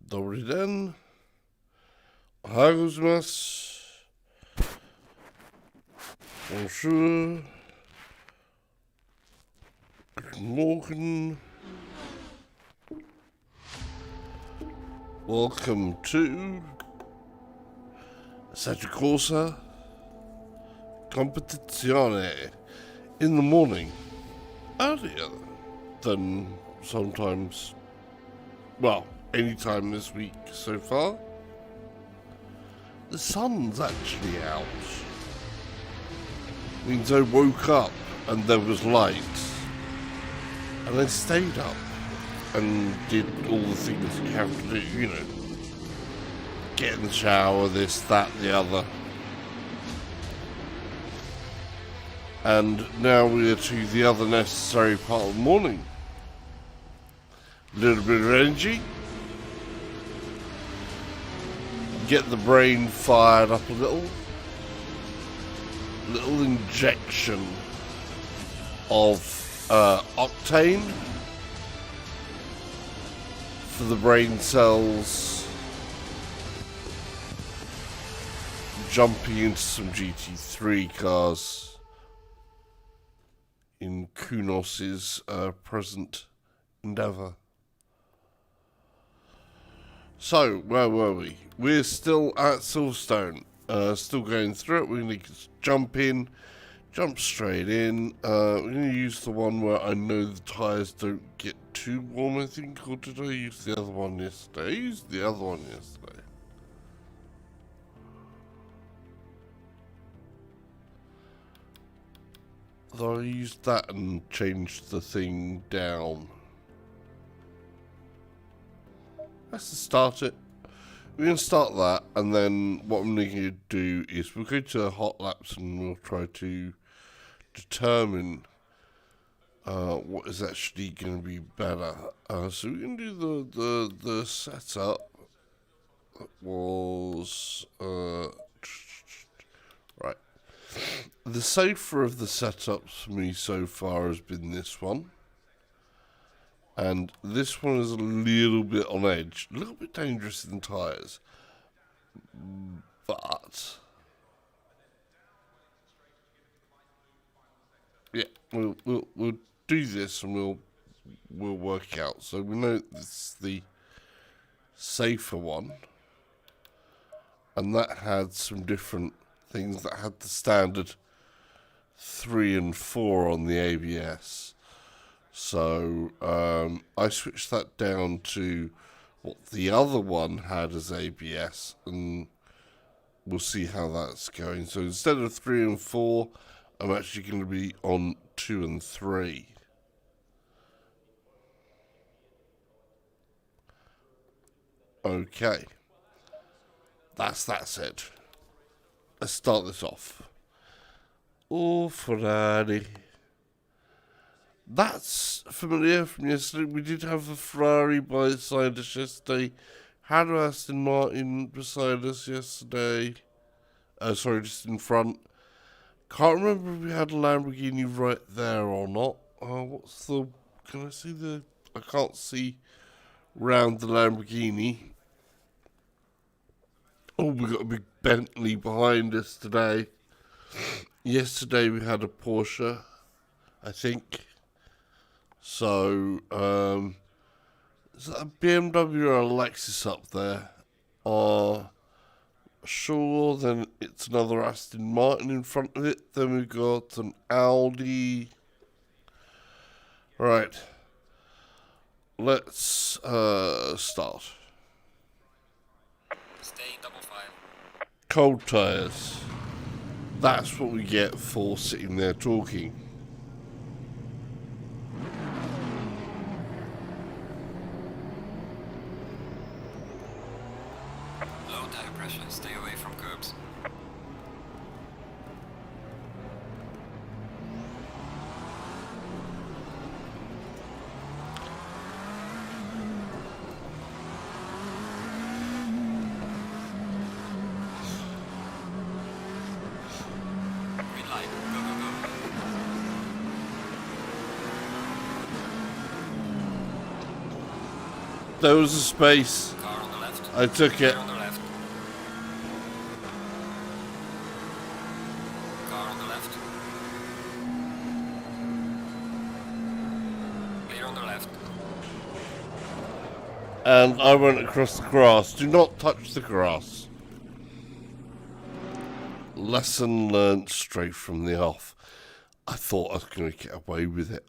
Dobry den. Ohayou gozaimasu. Bonjour. Guten Morgen. Welcome to Assetto Corsa Competizione in the morning, earlier than sometimes, well, any time this week so far. The sun's actually out. Means I woke up and there was light, and I stayed up and did all the things you have to do, you know. Get in the shower, this, that, the other. And now we are to the other necessary part of the morning. A little bit of energy. Get the brain fired up a little. Little injection of octane for the brain cells, jumping into some GT3 cars in Kunos's present endeavour. So, where were we? We're still at Silverstone, still going through it. We're going to jump straight in. We're going to use the one where I know the tyres don't get too warm, I think, or did I use the other one yesterday? I used the other one yesterday. Though I used that and changed the thing down. Let's start it. We're going to start that, and then what I'm going to do is we'll go to hot laps and we'll try to determine what is actually going to be better. So we're going to do the setup. That was right. The safer of the setups for me so far has been this one. And this one is a little bit on edge, a little bit dangerous in tyres, but yeah, we'll do this and we'll work out. So we know this is the safer one, and that had some different things. That had the standard 3 and 4 on the ABS. So I switched that down to what the other one had as ABS, and we'll see how that's going. So instead of 3 and 4, I'm actually going to be on 2 and 3. Okay, that's that said. Let's start this off. Oh, Ferrari. That's familiar from yesterday. We did have a Ferrari beside us yesterday. Had Aston Martin beside us yesterday. Sorry, just in front. Can't remember if we had a Lamborghini right there or not. What's the... Can I see the... I can't see round the Lamborghini. Oh, we got a big Bentley behind us today. Yesterday we had a Porsche, I think. So, is that a BMW or a Lexus up there? Sure, then it's another Aston Martin in front of it. Then we've got an Audi. Right. Let's start. Stay in double file. Cold tyres. That's what we get for sitting there talking. Stay away from curbs. Green light. Go, go, go. There was a space. Car on the left. I took it. Clear on the left. Car on the left. Clear on the left. And I went across the grass. Do not touch the grass. Lesson learnt straight from the off. I thought I was going to get away with it.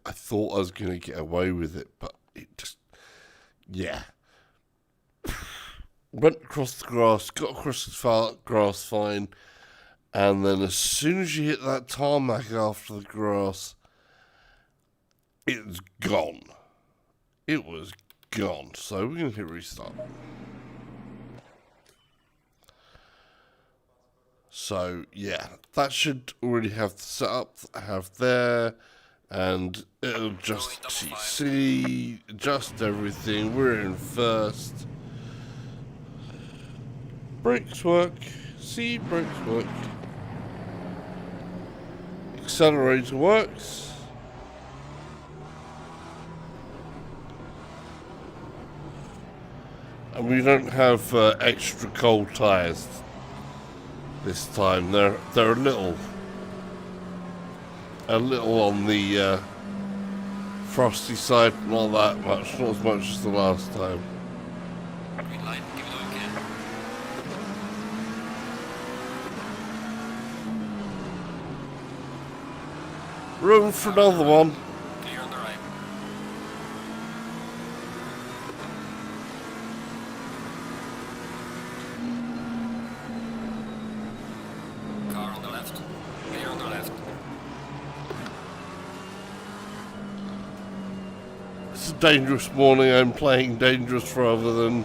But it just, yeah. Went across the grass, got across the grass fine, and then as soon as you hit that tarmac after the grass, it's gone. It was gone. So we're going to hit restart. So yeah, that should already have the setup that I have there, and it'll just see, adjust everything. We're in first. Brakes work. See, brakes work. Accelerator works. And we don't have extra cold tyres this time. They're a little on the frosty side, not that much, not as much as the last time. Green light, give it all again. Room for another one. Clear on the right. Car on the left. Clear on the left. It's a dangerous morning. I'm playing dangerous rather than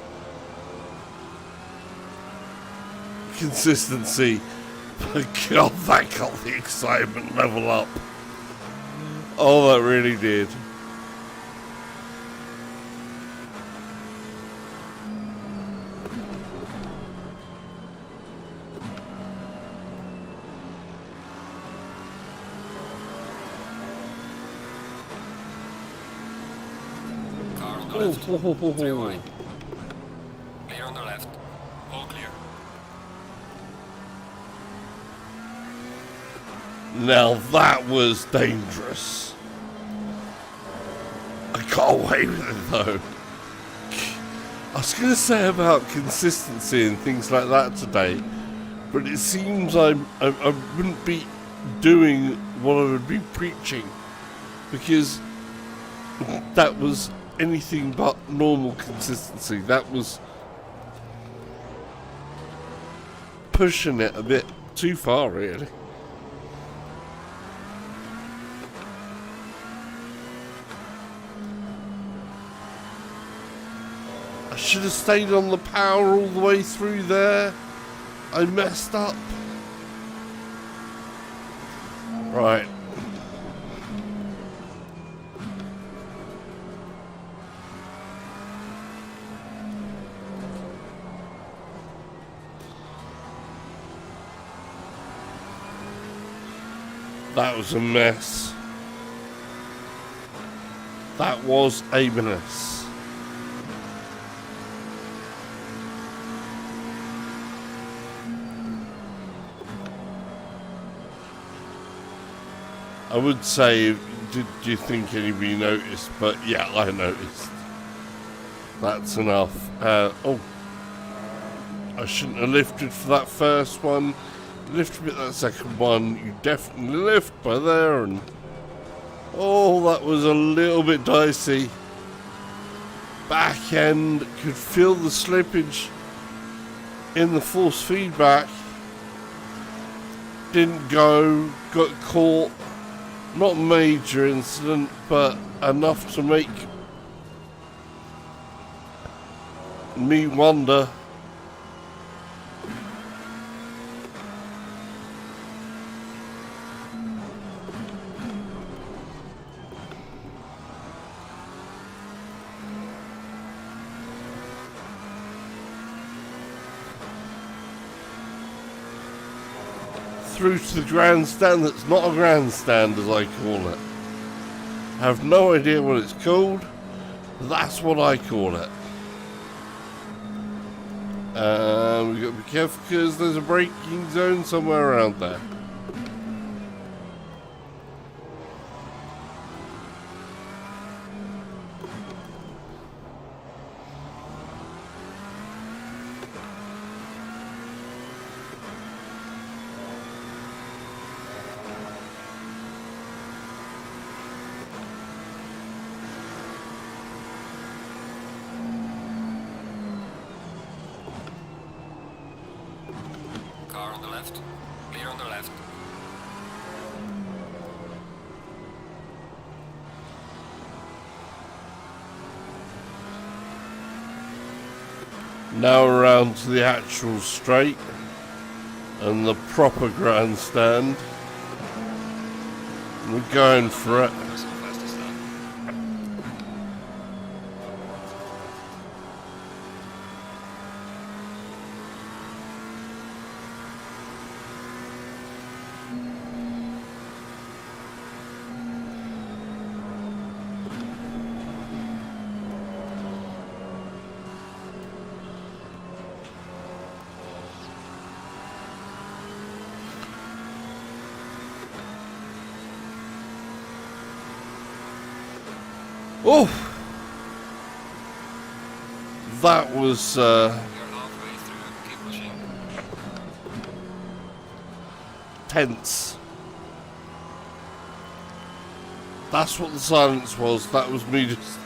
consistency. But God, that got the excitement level up. Oh, that really did. Car on the left. 3 wide. Clear on the left. All clear. Now that was dangerous. I got away with it though. I was going to say about consistency and things like that today, but it seems I wouldn't be doing what I would be preaching, because that was anything but normal consistency. That was pushing it a bit too far, really. I should have stayed on the power all the way through there. I messed up. Right. That was a mess. That was a mess. I would say, do you think anybody noticed? But yeah, I noticed. That's enough. Oh, I shouldn't have lifted for that first one. Lift a bit that second one. You definitely lift by there, and oh, that was a little bit dicey. Back end, could feel the slippage in the force feedback. Didn't go, got caught. Not major incident, but enough to make me wonder. Through to the grandstand that's not a grandstand, as I call it. I have no idea what it's called, but that's what I call it. We've got to be careful because there's a braking zone somewhere around there. Car on the left. Clear on the left. Now around to the actual straight and the proper grandstand. We're going for it. That's not fast as that. Oh, that was You're halfway through. Keep pushing. tense. That's what the silence was. That was me just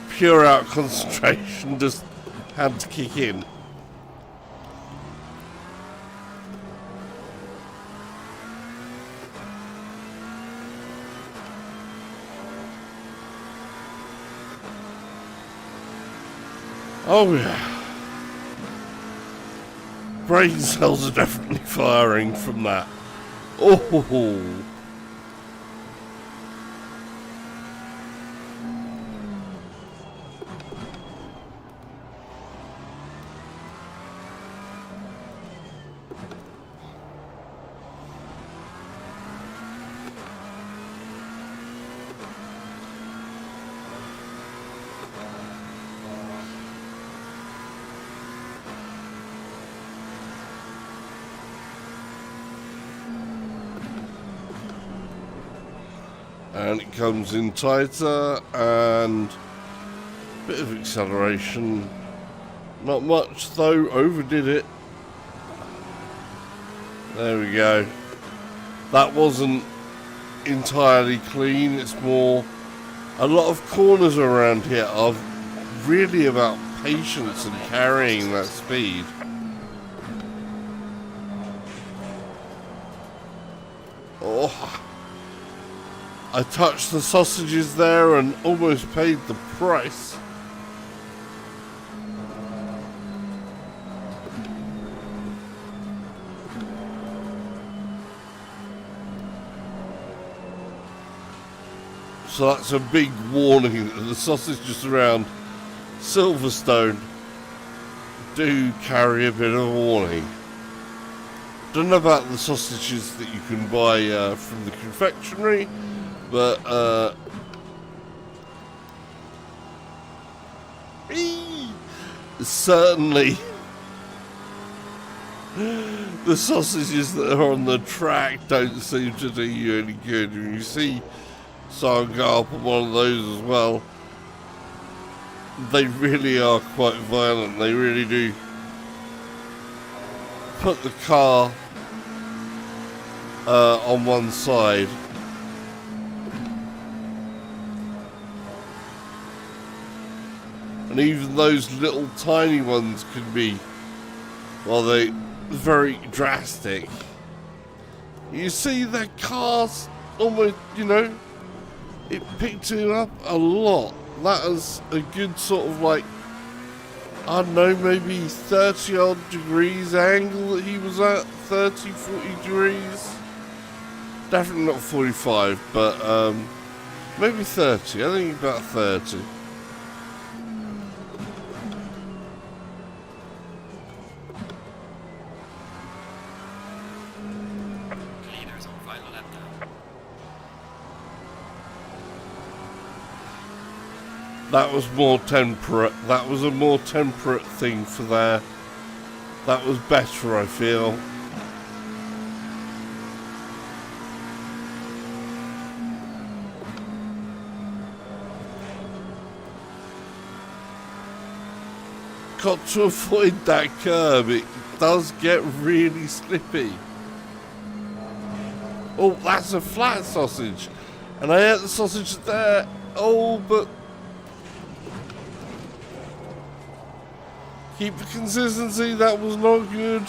pure out concentration, just had to kick in. Oh yeah. Brain cells are definitely firing from that. Oh. And it comes in tighter and a bit of acceleration. Not much though, overdid it. There we go. That wasn't entirely clean. It's more, a lot of corners around here are really about patience and carrying that speed. Oh. I touched the sausages there and almost paid the price. So that's a big warning that the sausages around Silverstone do carry a bit of a warning. Don't know about the sausages that you can buy from the confectionery, but certainly the sausages that are on the track don't seem to do you any good. When you see someone go up on one of those as well, they really are quite violent. They really do put the car on one side. And even those little tiny ones can be, well, they very drastic. You see the cars almost, you know, it picked it up a lot. That was a good sort of like, I don't know, maybe 30 odd degrees angle that he was at, 30, 40 degrees. Definitely not 45, but maybe 30, I think about 30. Leaders on final lap now. That was more temperate. That was a more temperate thing for there. That was better, I feel. Got to avoid that curb. It does get really slippy. Oh, that's a flat sausage. And I ate the sausage there. Oh, but... keep the consistency. That was not good.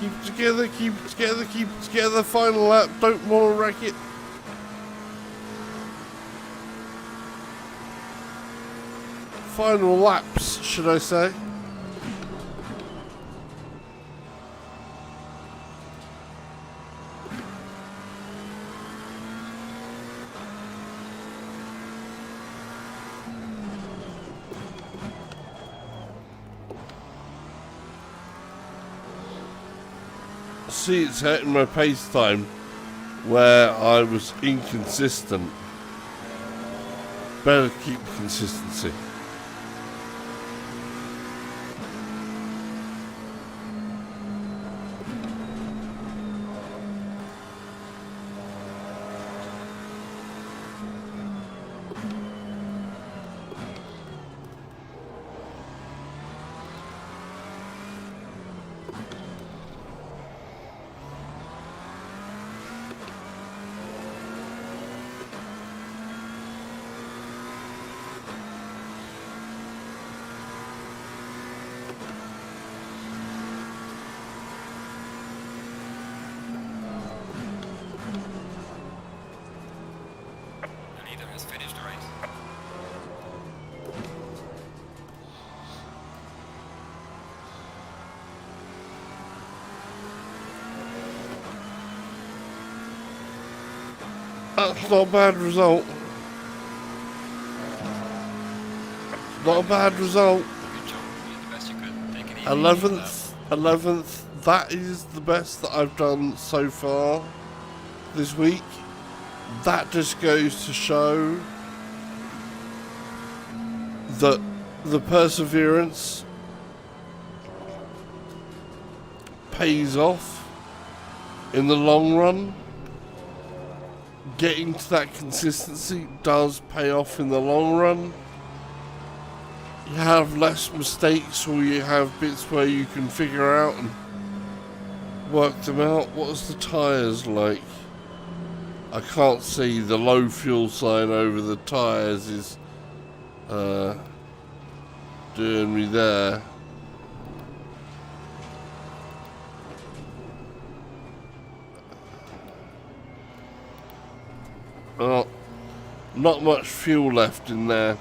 Keep it together, keep it together, keep it together. Final lap. Don't want to wreck it. Final laps, should I say. See, it's hurting my pace time where I was inconsistent. Better keep consistency. That's not a bad result. Not a bad result. 11th. That is the best that I've done so far this week. That just goes to show that the perseverance pays off in the long run. Getting to that consistency does pay off in the long run. You have less mistakes, or you have bits where you can figure out and work them out. What's the tyres like? I can't see. The low fuel sign over the tyres is doing me there. Well, not much fuel left in there.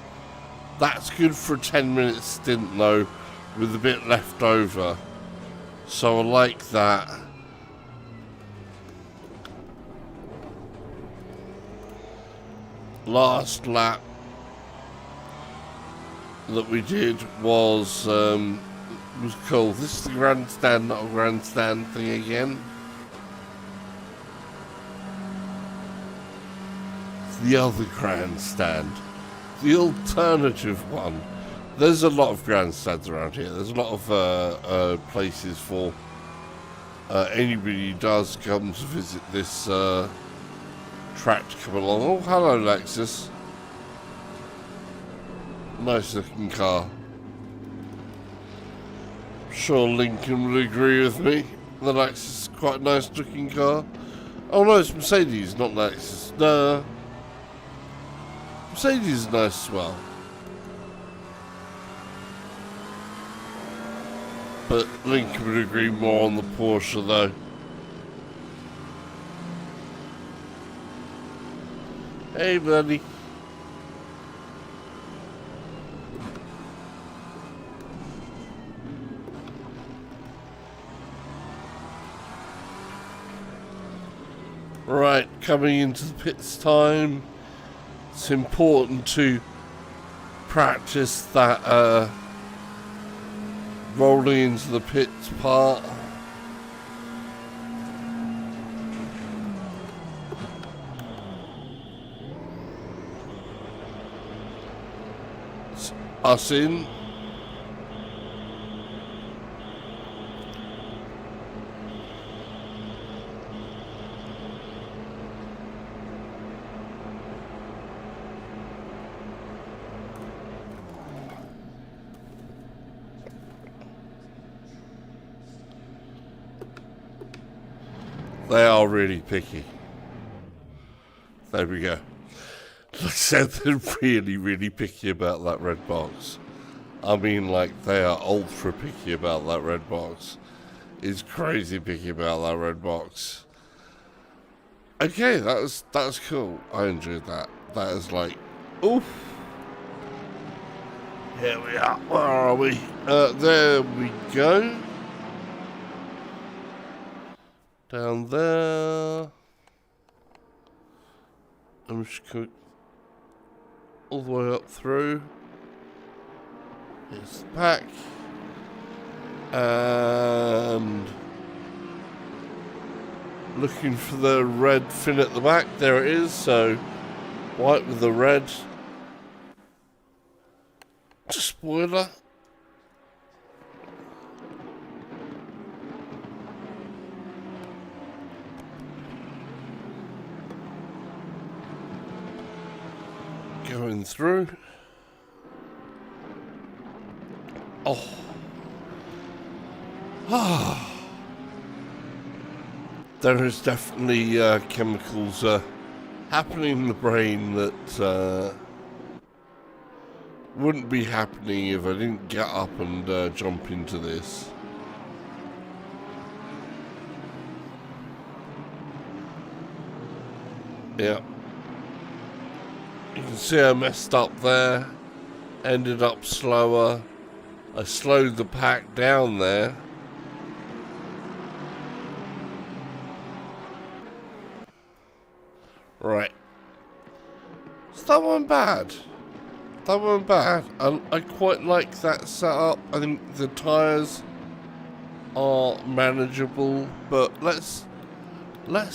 That's good for a 10-minute stint though, with a bit left over. So I like that. Last lap that we did was cool. This is the grandstand, not a grandstand thing again. The other grandstand, the alternative one. There's a lot of grandstands around here. There's a lot of places for anybody who does come to visit this track to come along. Oh, hello, Lexus. Nice looking car. I'm sure Lincoln would agree with me. The Lexus is quite a nice looking car. Oh no, it's Mercedes, not Lexus. No. Mercedes is nice as well. But Lincoln would agree more on the Porsche though. Hey buddy. Right, coming into the pits time. It's important to practice that rolling into the pits part. It's us in. They are really picky. There we go. Like I said, they're really, really picky about that red box. I mean, like, they are ultra picky about that red box. It's crazy picky about that red box. Okay, that was cool. I enjoyed that. That is like, oof. Here we are. Where are we? There we go. Down there. I'm just going all the way up through. Here's the pack. And looking for the red fin at the back. There it is. So white with the red. Spoiler. Going through. Oh. There is definitely chemicals happening in the brain that wouldn't be happening if I didn't get up and jump into this. Yeah. You can see I messed up there. Ended up slower. I slowed the pack down there. Right. So that wasn't bad. That wasn't bad. I quite like that setup. I think the tyres are manageable, but let's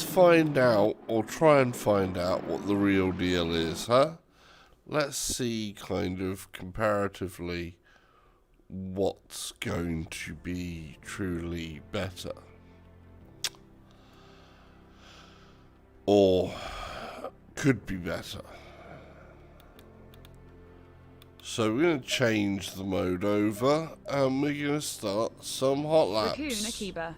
find out, or try and find out, what the real deal is, huh? Let's see kind of comparatively what's going to be truly better. Or could be better. So we're going to change the mode over and we're going to start some hot laps. Raccoon Akiba.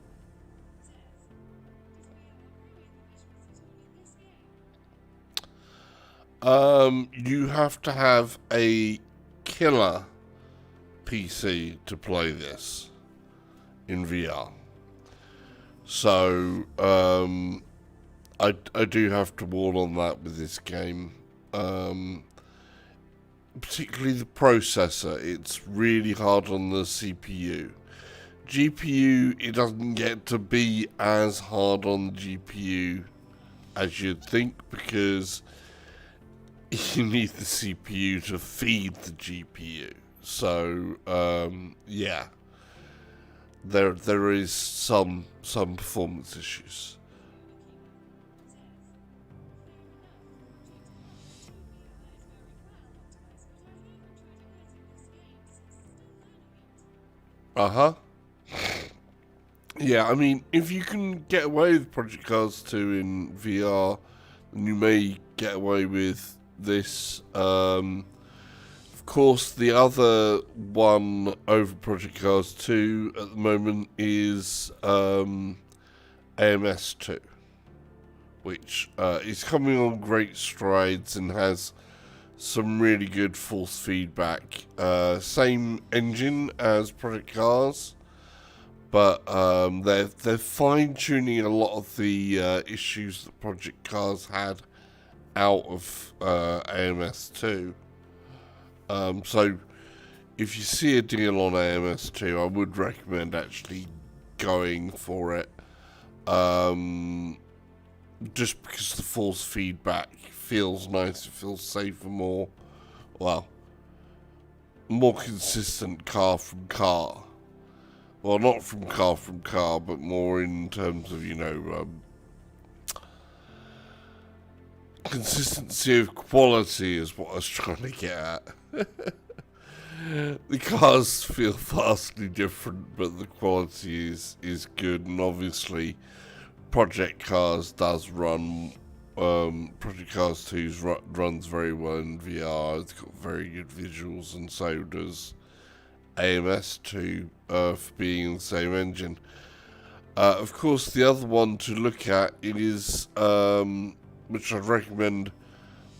You have to have a killer PC to play this in VR. So, I do have to warn on that with this game. Particularly the processor, it's really hard on the CPU. GPU, it doesn't get to be as hard on the GPU as you'd think, because you need the CPU to feed the GPU. So, yeah, there is some performance issues. Yeah, I mean, if you can get away with Project Cars 2 in VR, then you may get away with this. Of course, the other one over Project Cars 2 at the moment is AMS 2, which is coming on great strides and has some really good force feedback. Same engine as Project Cars, but they're fine-tuning a lot of the issues that Project Cars had out of AMS 2. So if you see a deal on AMS 2, I would recommend actually going for it. Just because the force feedback feels nice, it feels safer, more consistent car from car. Well, not from car, but more in terms of, consistency of quality is what I was trying to get at. The cars feel vastly different, but the quality is good, and obviously Project Cars does run, Project Cars 2 runs very well in VR. It's got very good visuals, and so does AMS 2 for being the same engine. Of course, the other one to look at is, which I'd recommend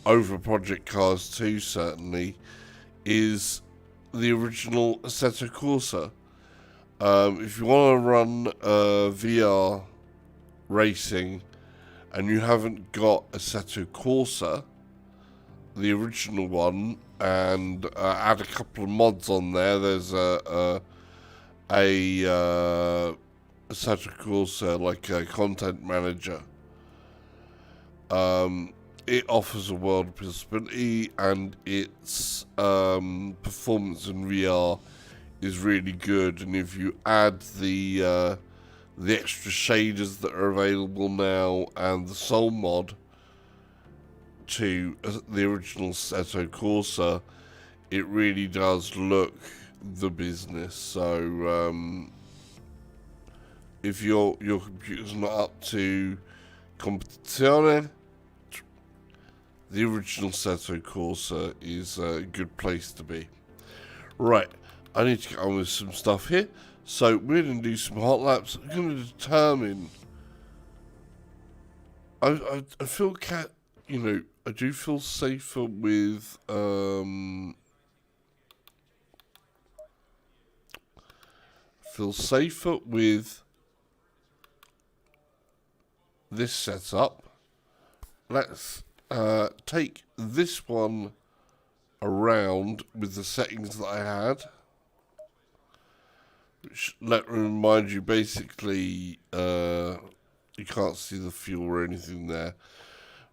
over Project Cars 2 certainly, is the original Assetto Corsa. If you want to run VR racing and you haven't got Assetto Corsa, the original one, and add a couple of mods on there, there's a Assetto Corsa like a content manager. It offers a world of possibility, and its performance in VR is really good. And if you add the extra shaders that are available now and the Soul mod to the original Assetto Corsa, it really does look the business. So if your computer's not up to Competizione, the original Assetto Corsa is a good place to be. Right, I need to get on with some stuff here. So we're going to do some hot laps. I'm going to determine. I feel I do feel safer with this setup. Let's take this one around with the settings that I had, which, let me remind you, basically you can't see the fuel or anything there,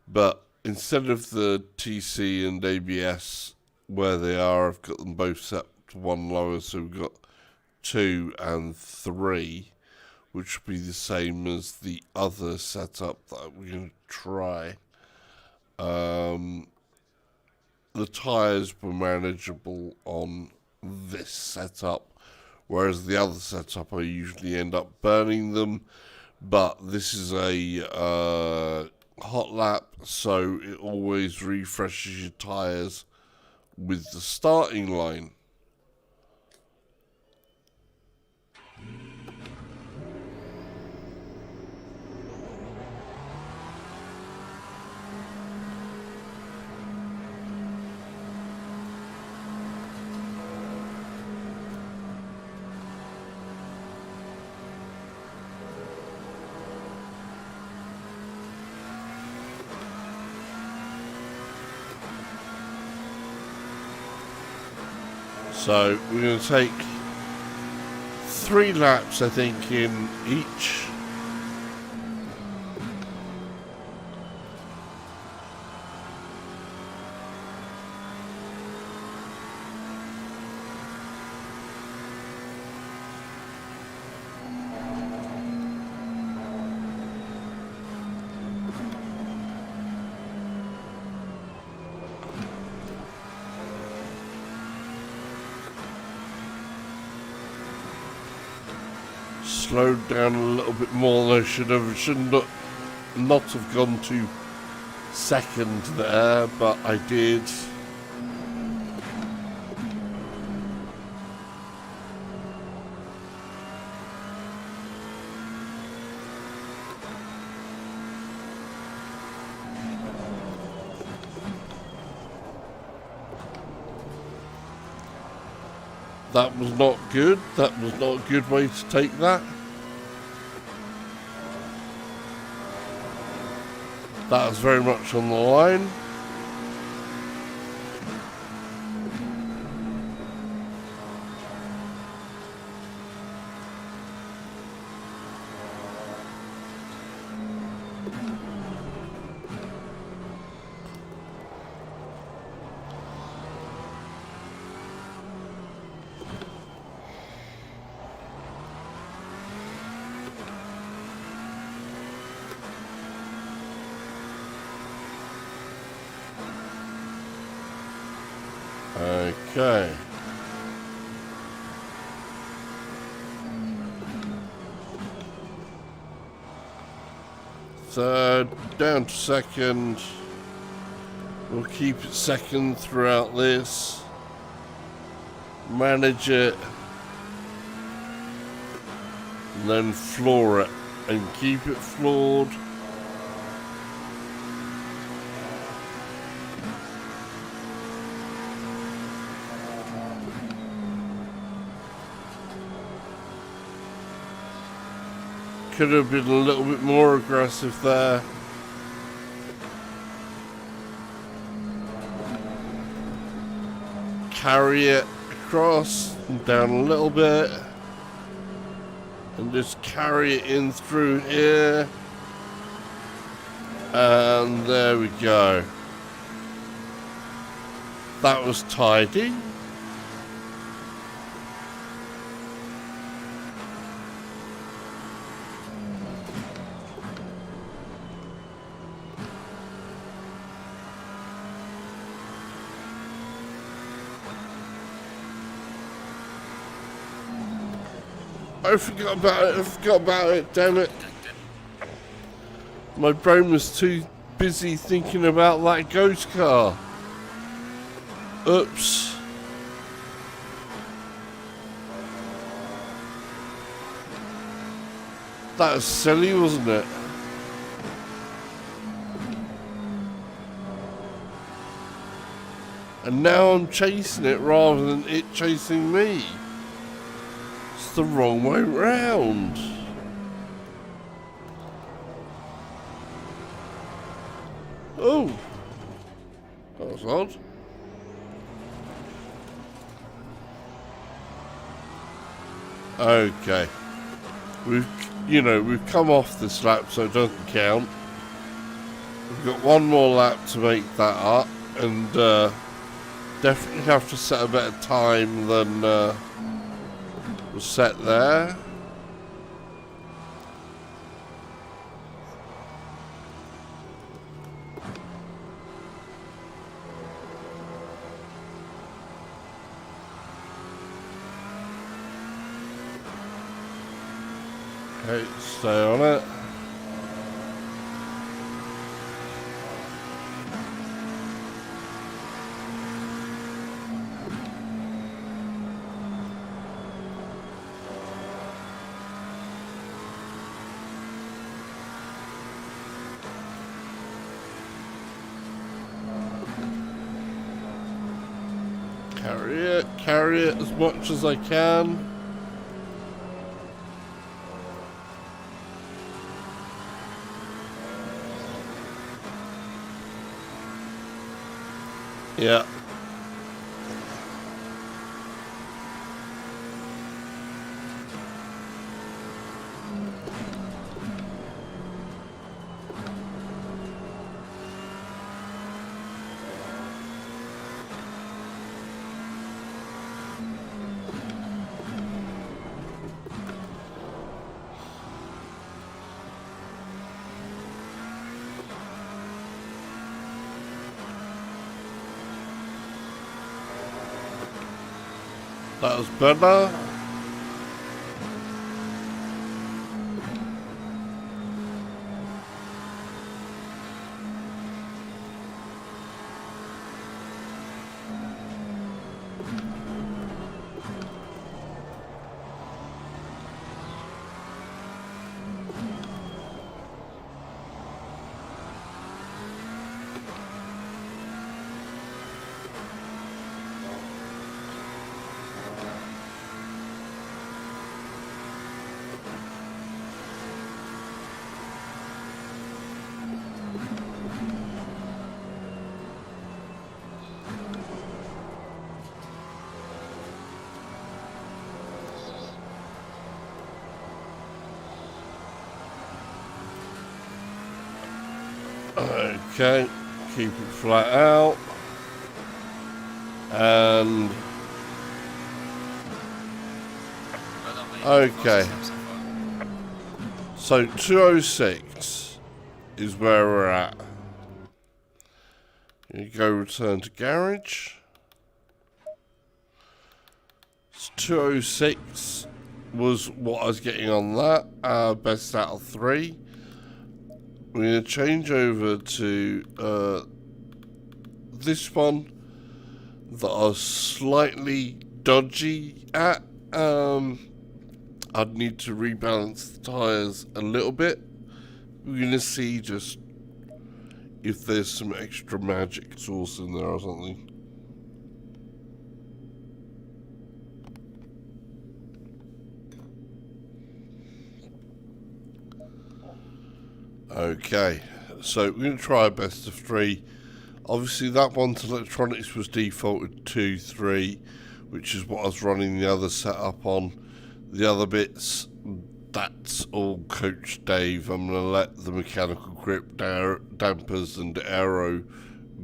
but instead of the TC and ABS where they are, I've got them both set to one lower, so we've got 2 and 3, which will be the same as the other setup that we're going to try. The tyres were manageable on this setup, whereas the other setup I usually end up burning them. But this is a hot lap, so it always refreshes your tyres with the starting line. So we're going to take 3 laps, I think, in each. Slowed down a little bit more than I should have. Shouldn't not have gone to second there, but I did. That was not good. That was not a good way to take that. That was very much on the line. Okay. Third, down to second. We'll keep it second throughout this. Manage it. and then floor it and keep it floored. Could have been a little bit more aggressive there. Carry it across and down a little bit. And just carry it in through here. And there we go. That was tidy. I forgot about it, damn it. My brain was too busy thinking about that ghost car. Oops. That was silly, wasn't it? And now I'm chasing it rather than it chasing me. It's the wrong way round. Oh, that was odd. Okay, we've come off this lap, so it doesn't count. We've got one more lap to make that up, and definitely have to set a better time than was set there. Okay, stay on it. Carry it as much as I can. Yeah. That was better. Okay, keep it flat out. And okay, so 206 is where we're at. You go return to garage. So 206 was what I was getting on that, best out of 3. We're going to change over to this one that I was slightly dodgy at. I'd need to rebalance the tyres a little bit. We're going to see just if there's some extra magic sauce in there or something. Okay, so we're going to try a best of 3. Obviously that one's electronics was defaulted to 3, which is what I was running the other setup on. The other bits, that's all Coach Dave. I'm going to let the mechanical grip dampers and aero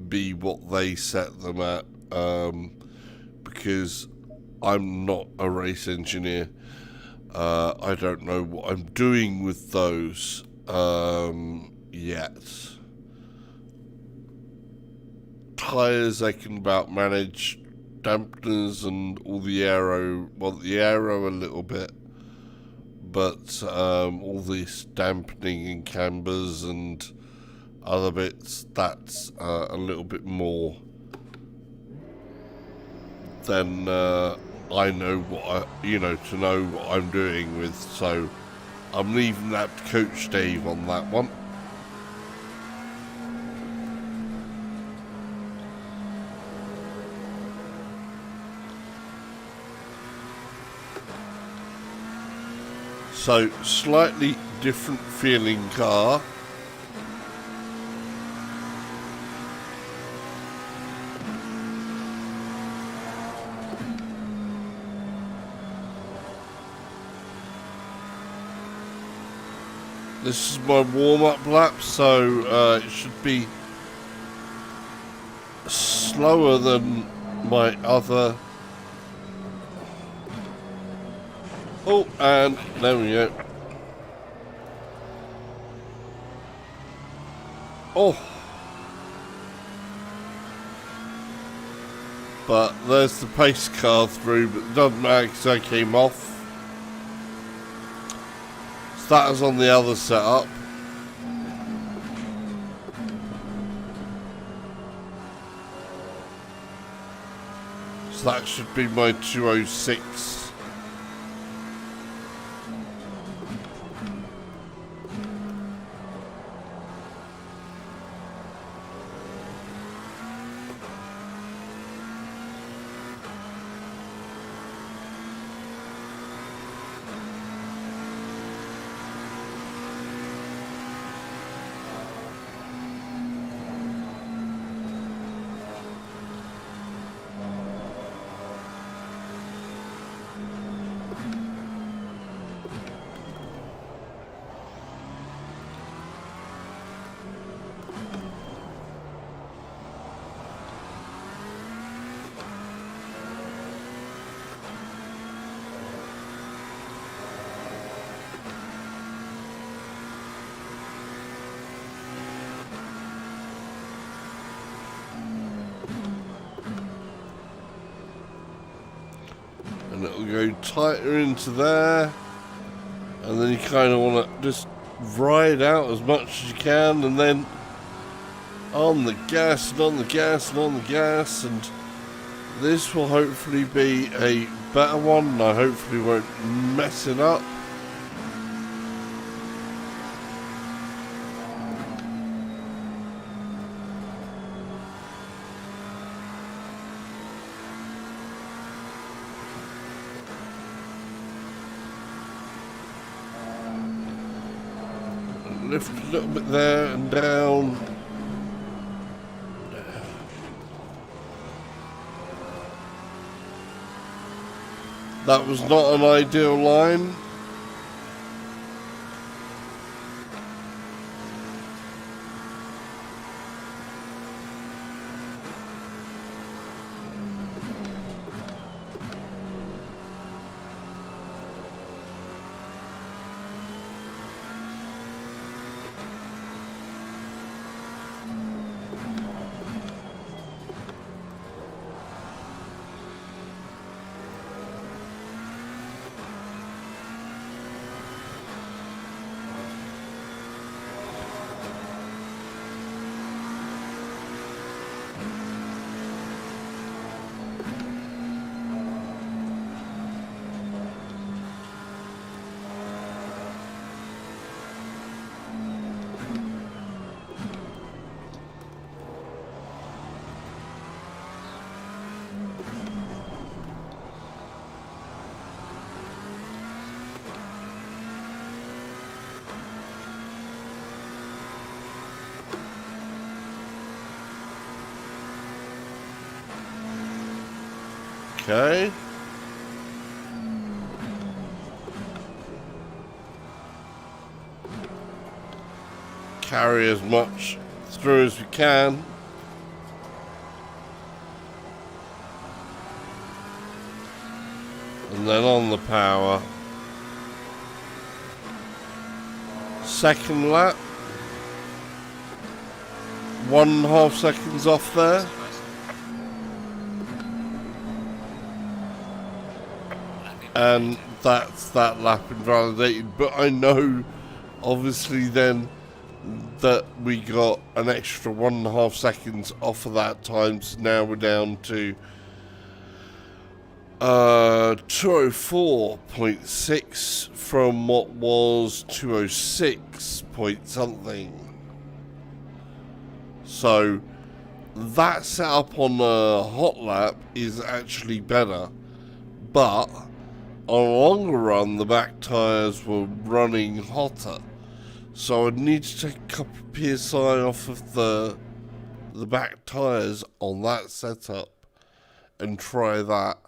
be what they set them at, because I'm not a race engineer. I don't know what I'm doing with those yet. Tyres I can about manage, dampeners and all the aero, well the aero a little bit, but all this dampening and cambers and other bits, that's a little bit more than I know what to know what I'm doing with, so I'm leaving that to Coach Dave on that one. So, slightly different feeling car. This is my warm-up lap, so it should be slower than my other. Oh, and there we go. Oh. But there's the pace car through, but it doesn't matter because I came off. So that was on the other setup. So that should be my 206. And it'll go tighter into there, and then you kind of want to just ride out as much as you can, and then on the gas and on the gas and on the gas, and this will hopefully be a better one, and I hopefully won't mess it up. Lift a little bit there and down. That was not an ideal line. Okay. Carry as much through as we can. And then on the power. Second lap. 1.5 seconds off there. And that's that lap invalidated. But I know, obviously, then that we got an extra 1.5 seconds off of that time. So now we're down to 204.6 from what was 206 point something. So that setup on a hot lap is actually better, but on a longer run the back tyres were running hotter, so I'd need to take a couple of PSI off of the back tyres on that setup and try that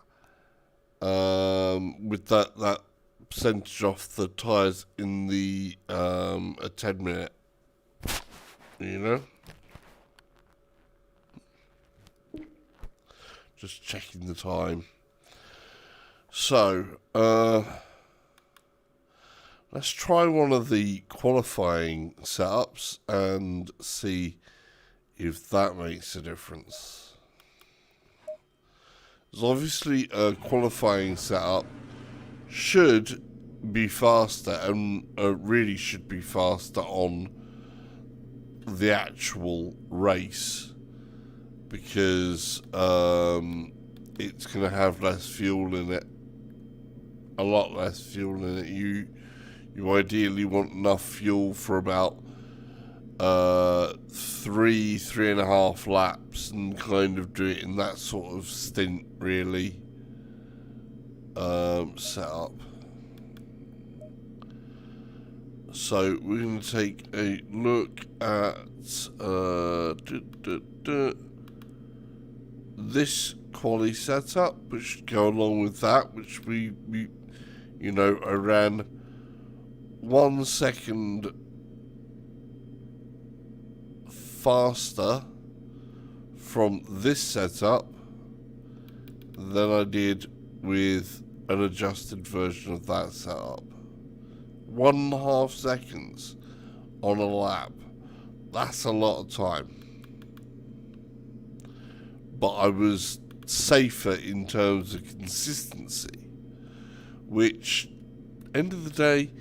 with that percentage off the tyres in the a 10-minute, you know. Just checking the time. So, let's try one of the qualifying setups and see if that makes a difference. Because obviously a qualifying setup should be faster and really should be faster on the actual race, because it's going to have less fuel in it, a lot less fuel in it. You ideally want enough fuel for about 3.5 laps, and kind of do it in that sort of stint, really. Setup. So we're going to take a look at this quali setup, which should go along with that, which we you know, I ran 1 second faster from this setup than I did with an adjusted version of that setup. 1.5 seconds on a lap. That's a lot of time. But I was safer in terms of consistency, which, end of the day,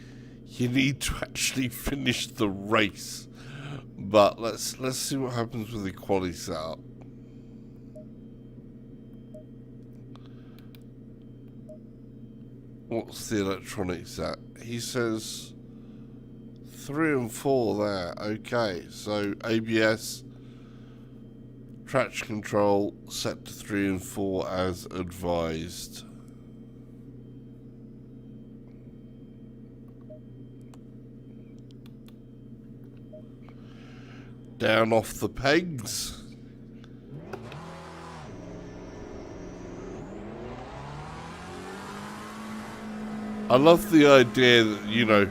you need to actually finish the race. But let's see what happens with the quali setup. What's the electronics at? He says 3 and 4 there. Okay, so ABS, traction control set to 3 and 4 as advised. Down off the pegs. I love the idea that, you know,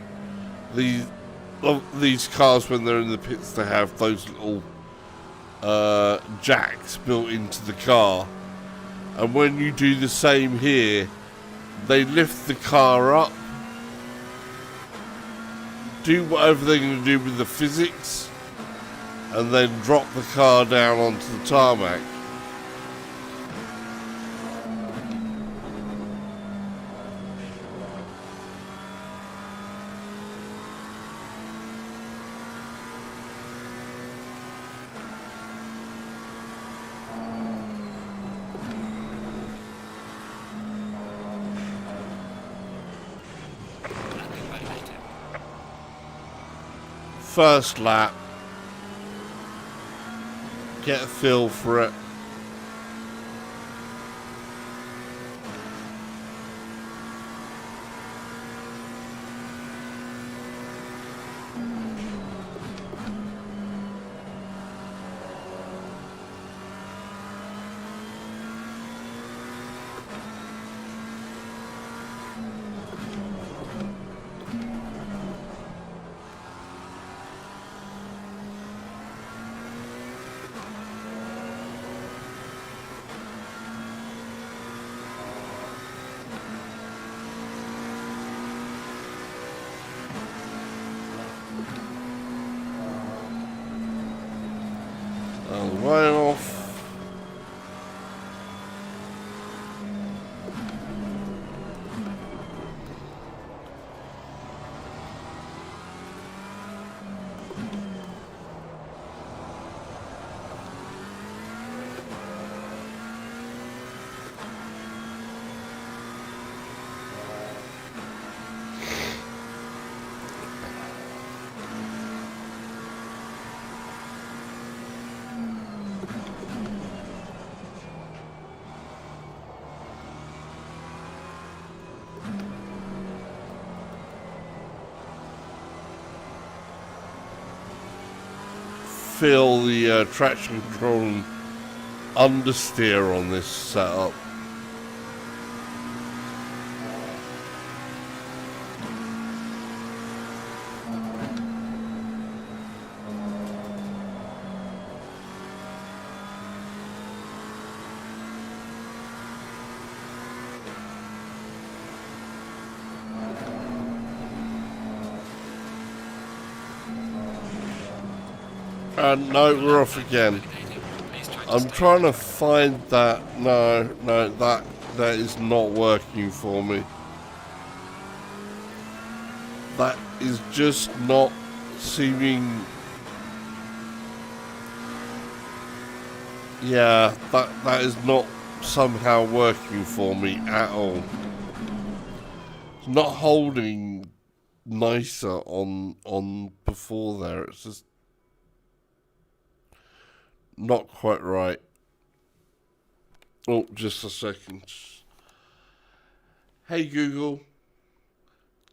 these cars, when they're in the pits, they have those little jacks built into the car, and when you do the same here, they lift the car up, do whatever they're going to do with the physics, and then drop the car down onto the tarmac. First lap, get a feel for it. feel the traction control and understeer on this setup. No, we're off again. I'm trying to find that. No, that is not working for me. That is just not seeming. Yeah, that is not somehow working for me at all. It's not holding nicer on before there. It's just not quite right. Oh, just a second. Hey Google,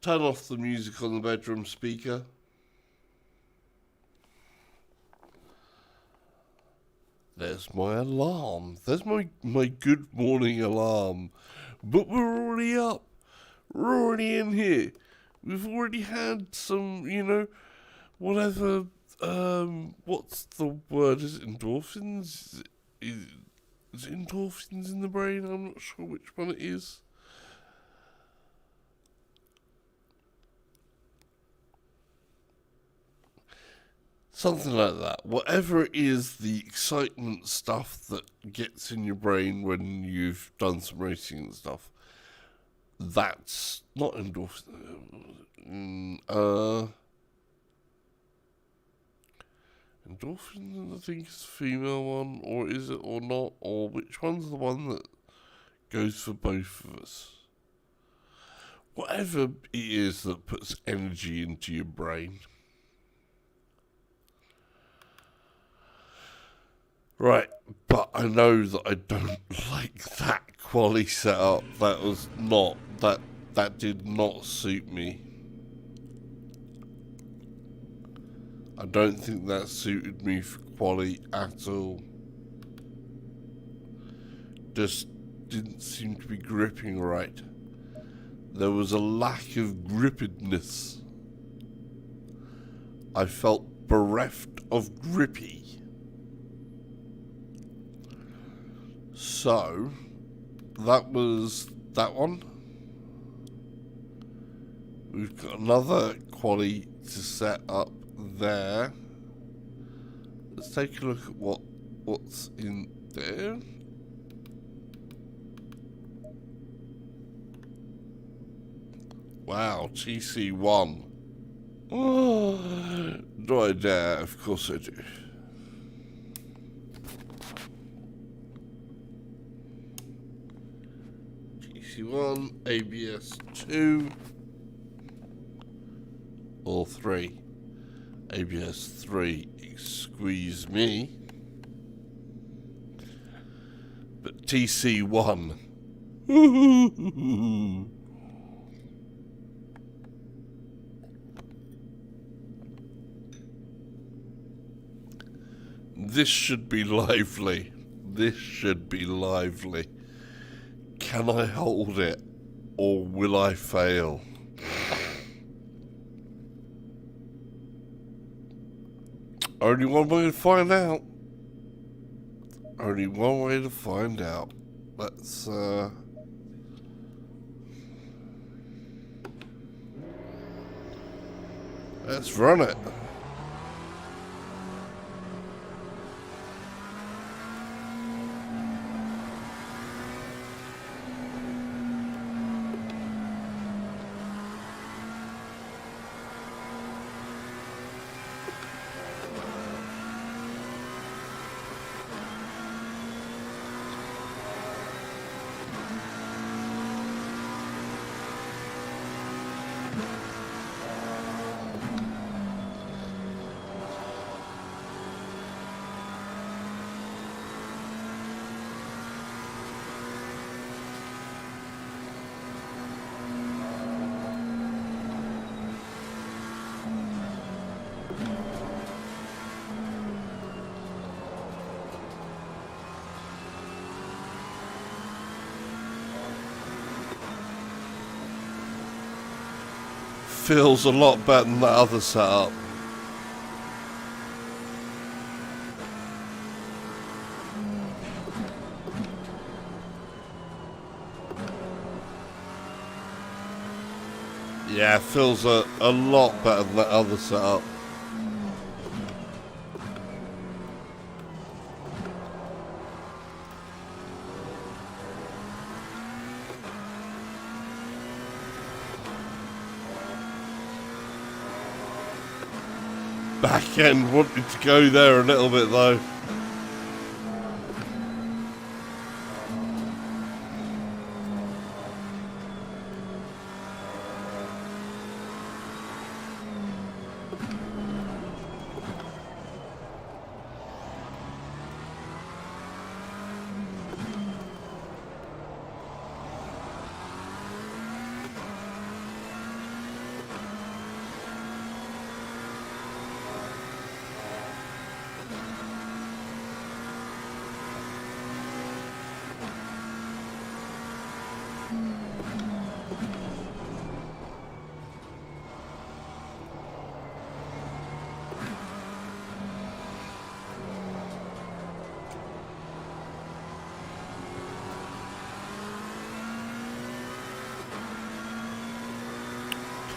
turn off the music on the bedroom speaker. There's my alarm. There's my good morning alarm. But we're already up. We're already in here. We've already had some, whatever, what's the word? Is it endorphins? Is it endorphins in the brain? I'm not sure which one it is. Something like that. Whatever it is, the excitement stuff that gets in your brain when you've done some racing and stuff. That's not endorphin. Endorphin, I think, is the female one, or is it or not? Or which one's the one that goes for both of us? Whatever it is that puts energy into your brain. Right, but I know that I don't like that quali setup. That was not, that did not suit me. I don't think that suited me for quali at all. Just didn't seem to be gripping right. There was a lack of grippedness. I felt bereft of grippy. So, that was that one. We've got another quali to set up there. Let's take a look at what's in there. Wow, TC1. Oh, do I dare? Of course I do. TC1, ABS 2, or 3. ABS 3, excuse me. But TC1. This should be lively. This should be lively. Can I hold it, or will I fail? Only one way to find out. Only one way to find out. Let's run it. feels a lot better than the other setup. Yeah, it feels a lot better than the other setup. Back end wanted to go there a little bit though.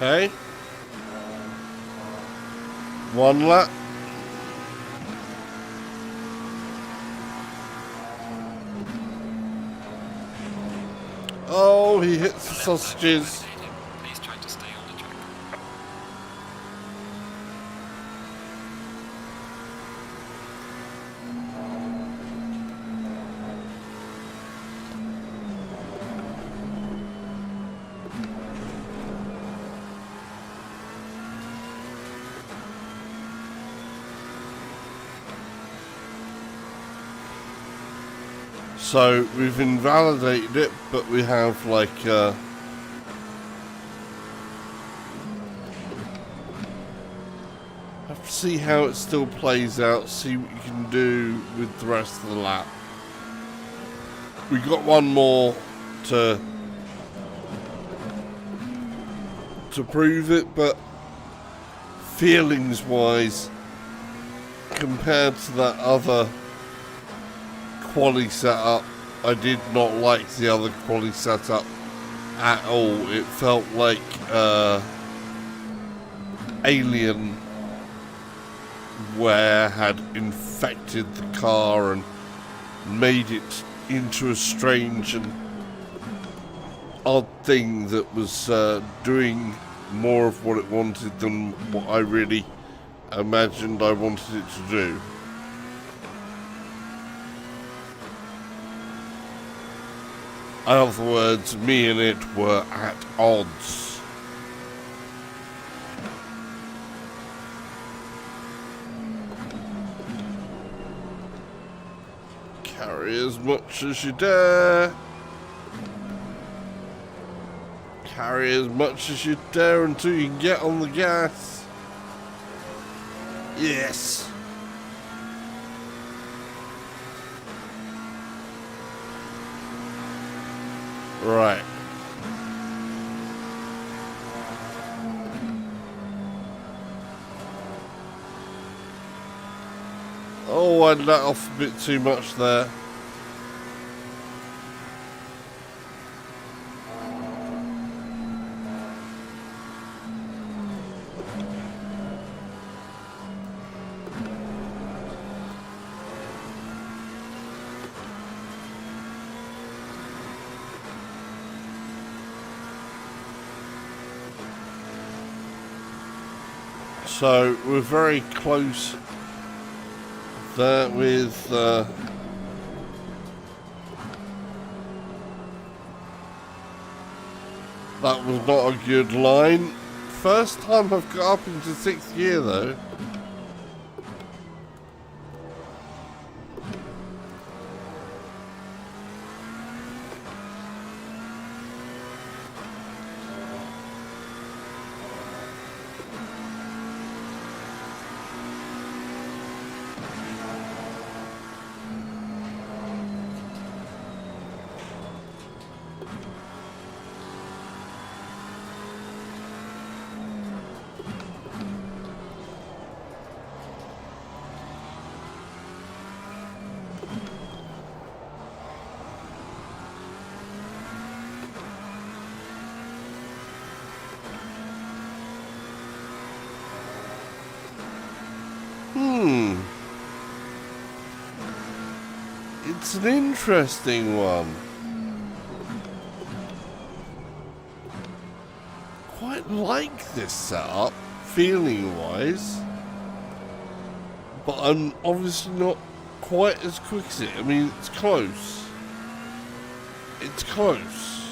Okay. One lap. Oh, he hits the sausages. Please try to stay on the track. So we've invalidated it, but we have like have to see how it still plays out, see what you can do with the rest of the lap. We got one more to prove it, but feelings wise, compared to that other quali setup, I did not like the other quali setup at all. It felt like Alienware had infected the car and made it into a strange and odd thing that was doing more of what it wanted than what I really imagined I wanted it to do. In other words, me and it were at odds. Carry as much as you dare. Carry as much as you dare until you can get on the gas. Yes. Right. Oh, I let off a bit too much there. So we're very close there with that was not a good line. First time I've got up into 6th gear though. It's an interesting one. Quite like this setup, feeling-wise. But I'm obviously not quite as quick as it. I mean, it's close. It's close.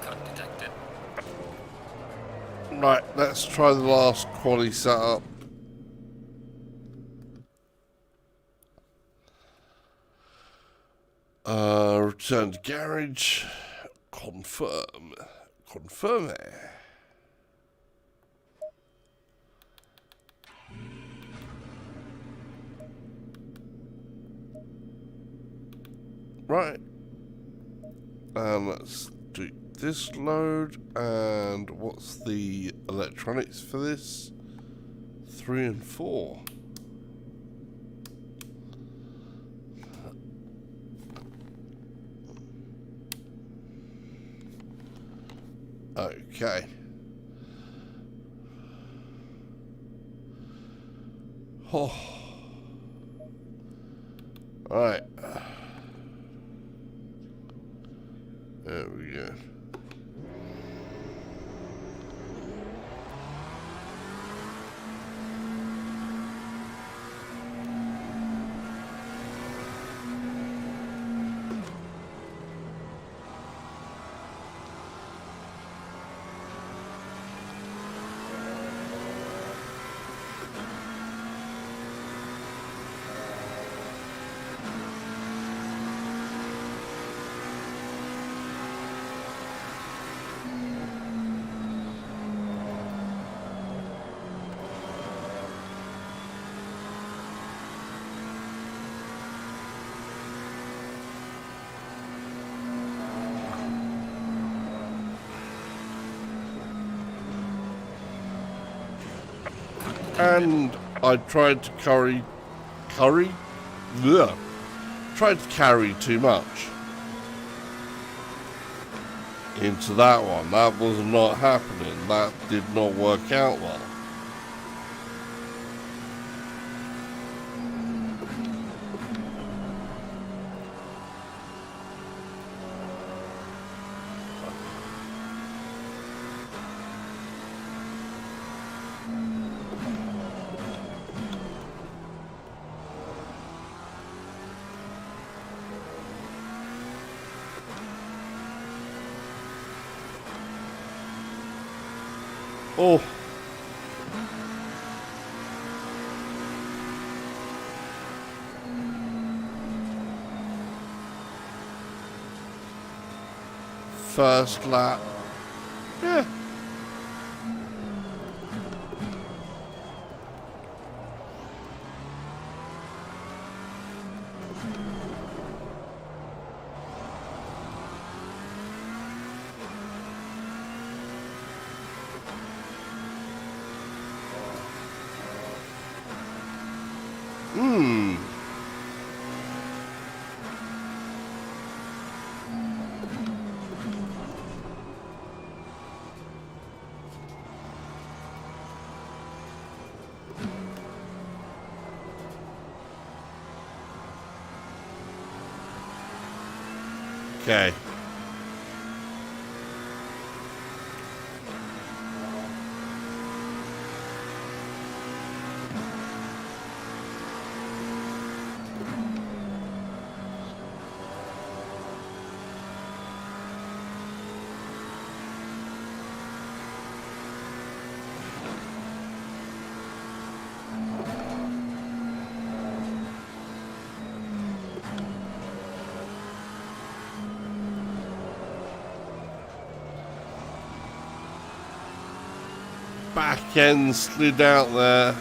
Cut detected. Right, let's try the last quali setup. Return to garage. Confirm. Confirm it. Right. And let's do this load. And what's the electronics for this? 3 and 4. Okay. Oh. Alright. There we go. And I tried to tried to carry too much into that one. That was not happening. That did not work out well. Oh. First lap. Yeah. Okay. Back end slid out there.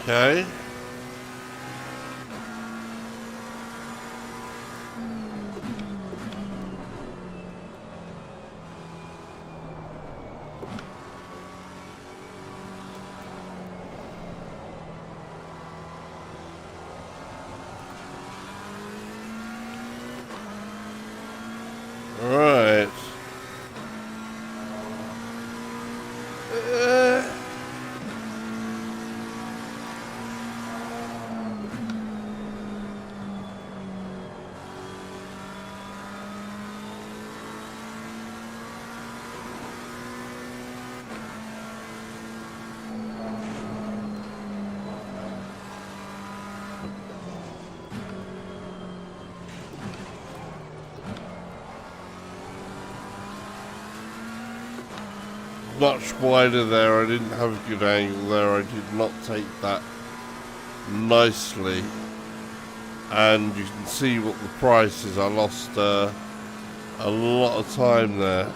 Okay. Right. Much wider there. I didn't have a good angle there. I did not take that nicely. And you can see what the price is. I lost a lot of time there.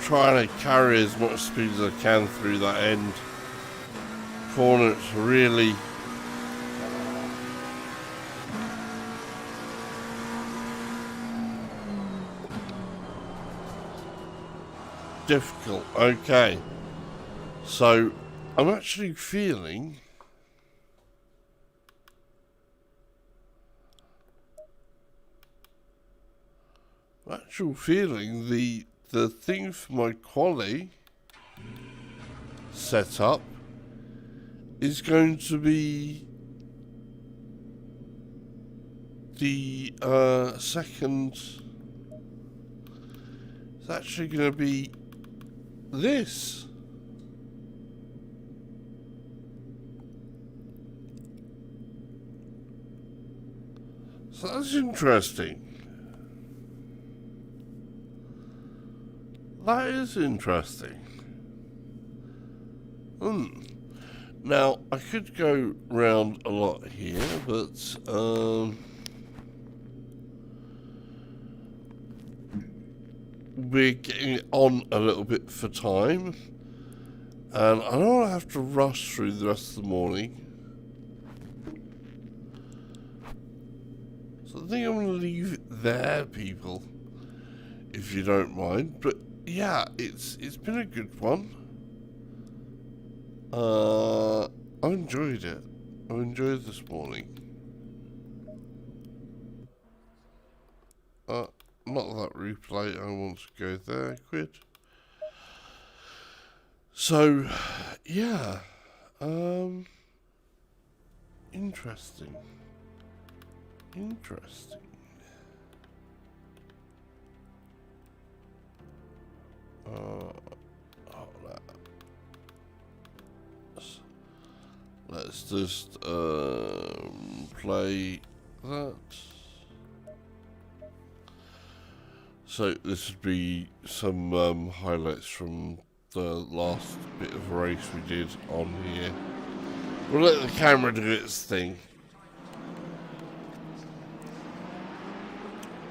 Trying to carry as much speed as I can through that end corner. It's really difficult. Okay, so I'm actually feeling the thing for my quali setup is going to be the second. It's actually going to be this. So that's interesting. That is interesting. Now, I could go round a lot here, but we're getting on a little bit for time. And I don't want to have to rush through the rest of the morning. So I think I'm going to leave it there, people, if you don't mind. But yeah, it's been a good one. I've enjoyed it. I've enjoyed this morning. Not that replay. I want to go there. Quit. So, yeah. Interesting. Interesting. Let's just play that. So this would be some highlights from the last bit of race we did on here. We'll let the camera do its thing.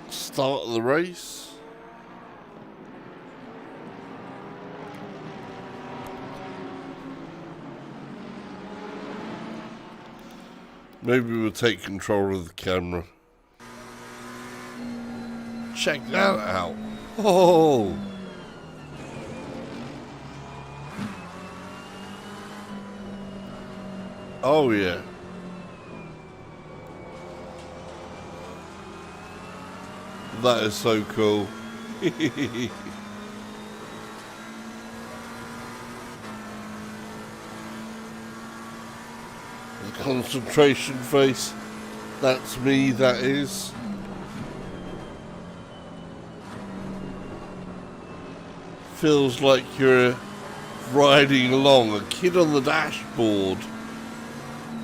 Start of the race. Maybe we'll take control of the camera. Check that out. Oh! Oh yeah. That is so cool. The concentration face. That's me, that is. Feels like you're riding along, a kid on the dashboard.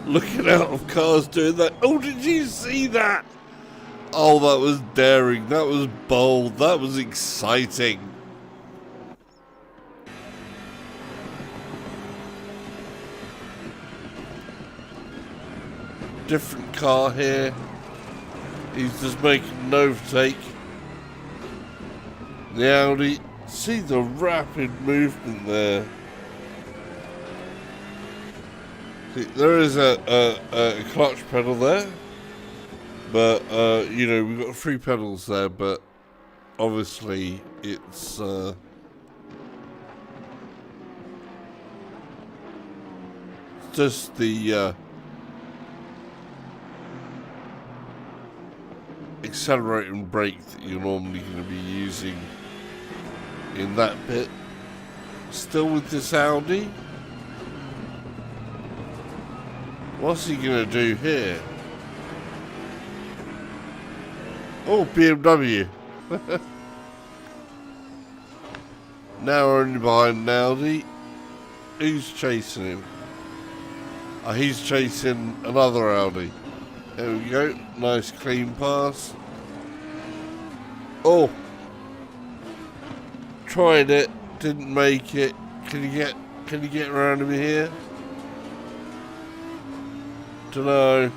Looking out of cars doing that. Oh, did you see that? Oh, that was daring. That was bold. That was exciting. Different car here. He's just making an overtake. The Audi. See the rapid movement there. See, there is a clutch pedal there. But, you know, we've got 3 pedals there, but obviously it's just the accelerate and brake that you're normally going to be using in that bit. Still with this Audi. What's he going to do here? Oh, BMW. Now we're only behind an Audi. Who's chasing him? Oh, he's chasing another Audi. There we go. Nice clean pass. Oh. Tried it. Didn't make it. Can you get around him here? Dunno.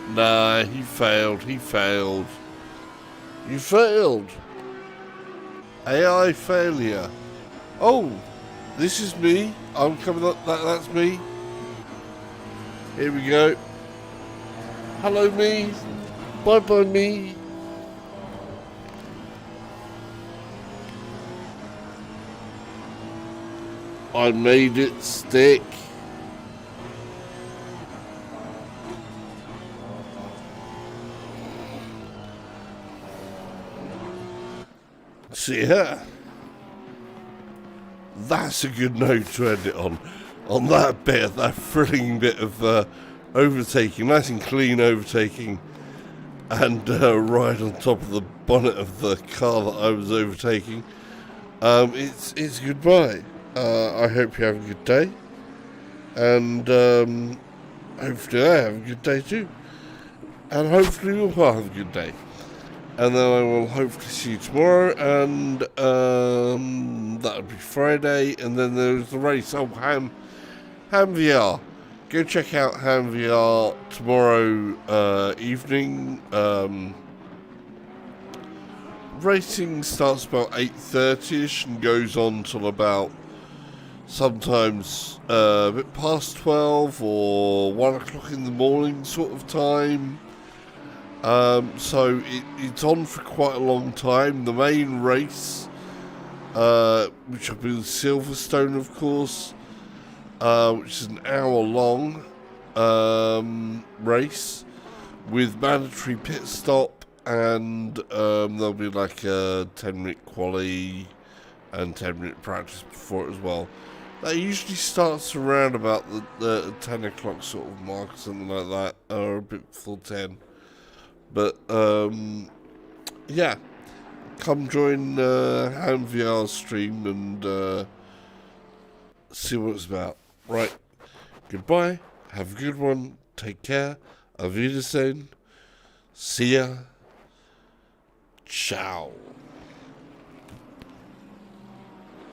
Nah, he failed. He failed. You failed. AI failure. Oh, this is me. I'm coming up. That's me. Here we go. Hello, me. Bye-bye, me. I made it stick. See ya. That's a good note to end it on. On that bit, that thrilling bit of overtaking, nice and clean overtaking, and right on top of the bonnet of the car that I was overtaking. It's goodbye. I hope you have a good day, and hopefully I have a good day too, and hopefully we'll have a good day. And then I will hopefully see you tomorrow, and that'll be Friday, and then there's the race. Oh, Ham VR. Go check out Ham VR tomorrow evening. Racing starts about 8:30ish and goes on till about sometimes a bit past 12 or 1 o'clock in the morning sort of time. So it's on for quite a long time. The main race, which will be Silverstone, of course, which is an hour-long race with mandatory pit stop, and there'll be like a 10-minute quali and 10-minute practice before it as well. That usually starts around about the 10 o'clock sort of mark, or something like that, or a bit before 10. But, yeah, come join Ham VR's stream and see what it's about. Right, goodbye, have a good one, take care, auf Wiedersehen, see ya, ciao.